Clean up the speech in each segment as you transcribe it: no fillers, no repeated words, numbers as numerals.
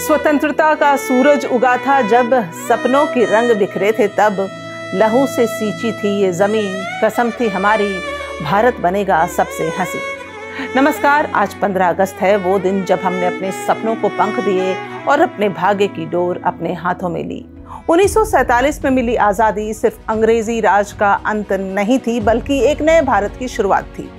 स्वतंत्रता का सूरज उगा था जब, सपनों के रंग बिखरे थे तब, लहू से सींची थी ये जमीन, कसम थी हमारी भारत बनेगा सबसे हंसी। नमस्कार, आज 15 अगस्त है, वो दिन जब हमने अपने सपनों को पंख दिए और अपने भाग्य की डोर अपने हाथों में ली। 1947 में मिली आज़ादी सिर्फ अंग्रेजी राज का अंत नहीं थी, बल्कि एक नए भारत की शुरुआत थी।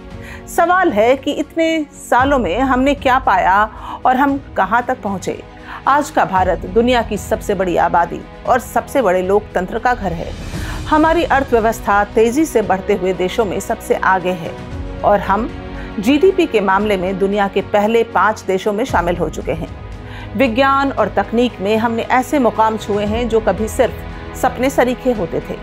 सवाल है कि इतने सालों में हमने क्या पाया और हम कहां तक पहुंचे। आज का भारत दुनिया की सबसे बड़ी आबादी और सबसे बड़े लोकतंत्र का घर है। हमारी अर्थव्यवस्था तेजी से बढ़ते हुए देशों में सबसे आगे है और हम जीडीपी के मामले में दुनिया के पहले 5 देशों में शामिल हो चुके हैं। विज्ञान और तकनीक में हमने ऐसे मुकाम छुए हैं जो कभी सिर्फ सपने सरीखे होते थे।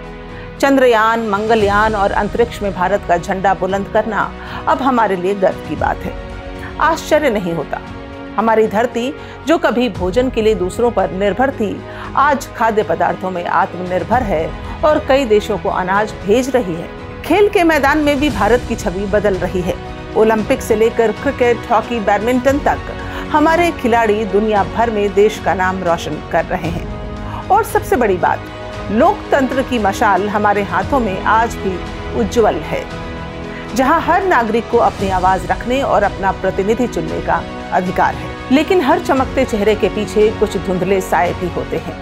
चंद्रयान, मंगलयान और अंतरिक्ष में भारत का झंडा बुलंद करना अब हमारे लिए गर्व की बात है। आश्चर्य नहीं होता, हमारी धरती जो कभी भोजन के लिए दूसरों पर निर्भर थी, आज खाद्य पदार्थों में आत्मनिर्भर है और कई देशों को अनाज भेज रही है। खेल के मैदान में भी भारत की छवि बदल रही है। ओलंपिक से लेकर क्रिकेट, हॉकी, बैडमिंटन तक हमारे खिलाड़ी दुनिया भर में देश का नाम रोशन कर रहे हैं। और सबसे बड़ी बात, लोकतंत्र की मशाल हमारे हाथों में आज भी उज्जवल है, जहां हर नागरिक को अपनी आवाज रखने और अपना प्रतिनिधि चुनने का अधिकार है। लेकिन हर चमकते चेहरे के पीछे कुछ धुंधले साए भी होते हैं।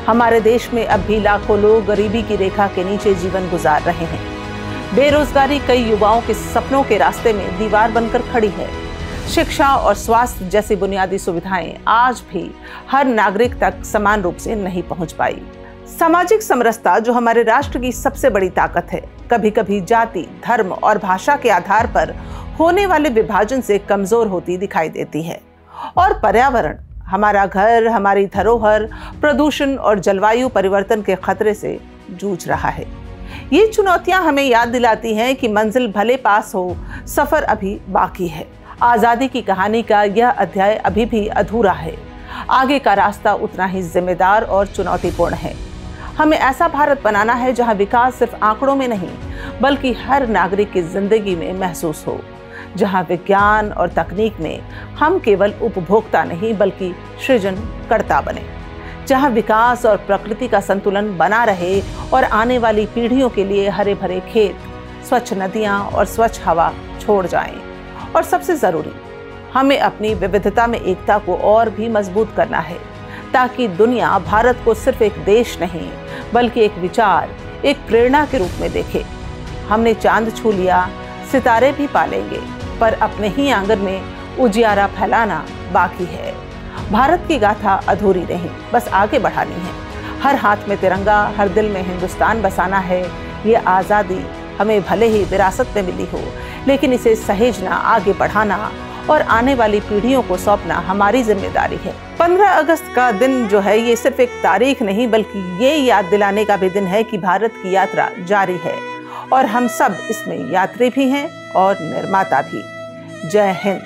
हमारे देश में अब भी लाखों लोग गरीबी की रेखा के नीचे जीवन गुजार रहे हैं। बेरोजगारी कई युवाओं के सपनों के रास्ते में दीवार बनकर खड़ी है। शिक्षा और स्वास्थ्य जैसी बुनियादी सुविधाएं आज भी हर नागरिक तक समान रूप से नहीं पहुंच पाई। सामाजिक समरसता जो हमारे राष्ट्र की सबसे बड़ी ताकत है, कभी कभी जाति, धर्म और भाषा के आधार पर होने वाले विभाजन से कमजोर होती दिखाई देती है। और पर्यावरण, हमारा घर, हमारी धरोहर, प्रदूषण और जलवायु परिवर्तन के खतरे से जूझ रहा है। ये चुनौतियां हमें याद दिलाती हैं कि मंजिल भले पास हो, सफर अभी बाकी है। आजादी की कहानी का यह अध्याय अभी भी अधूरा है। आगे का रास्ता उतना ही जिम्मेदार और चुनौतीपूर्ण है। हमें ऐसा भारत बनाना है जहां विकास सिर्फ आंकड़ों में नहीं, बल्कि हर नागरिक की जिंदगी में महसूस हो। जहां विज्ञान और तकनीक में हम केवल उपभोक्ता नहीं, बल्कि सृजनकर्ता बने। जहां विकास और प्रकृति का संतुलन बना रहे और आने वाली पीढ़ियों के लिए हरे भरे खेत, स्वच्छ नदियां और स्वच्छ हवा छोड़ जाएं। और सबसे जरूरी, हमें अपनी विविधता में एकता को और भी मजबूत करना है, ताकि दुनिया भारत को सिर्फ एक देश नहीं, बल्कि एक विचार, एक प्रेरणा के रूप में देखे। हमने चांद छू लिया, सितारे भी पालेंगे, पर अपने ही आंगन में उजियारा फैलाना बाकी है। भारत की गाथा अधूरी नहीं, बस आगे बढ़ानी है। हर हाथ में तिरंगा, हर दिल में हिंदुस्तान बसाना है। ये आज़ादी हमें भले ही विरासत में मिली हो, लेकिन इसे सहेजना, आगे बढ़ाना और आने वाली पीढ़ियों को सौंपना हमारी जिम्मेदारी है। 15 अगस्त का दिन जो है, ये सिर्फ एक तारीख नहीं, बल्कि ये याद दिलाने का भी दिन है कि भारत की यात्रा जारी है और हम सब इसमें यात्री भी हैं और निर्माता भी। जय हिंद।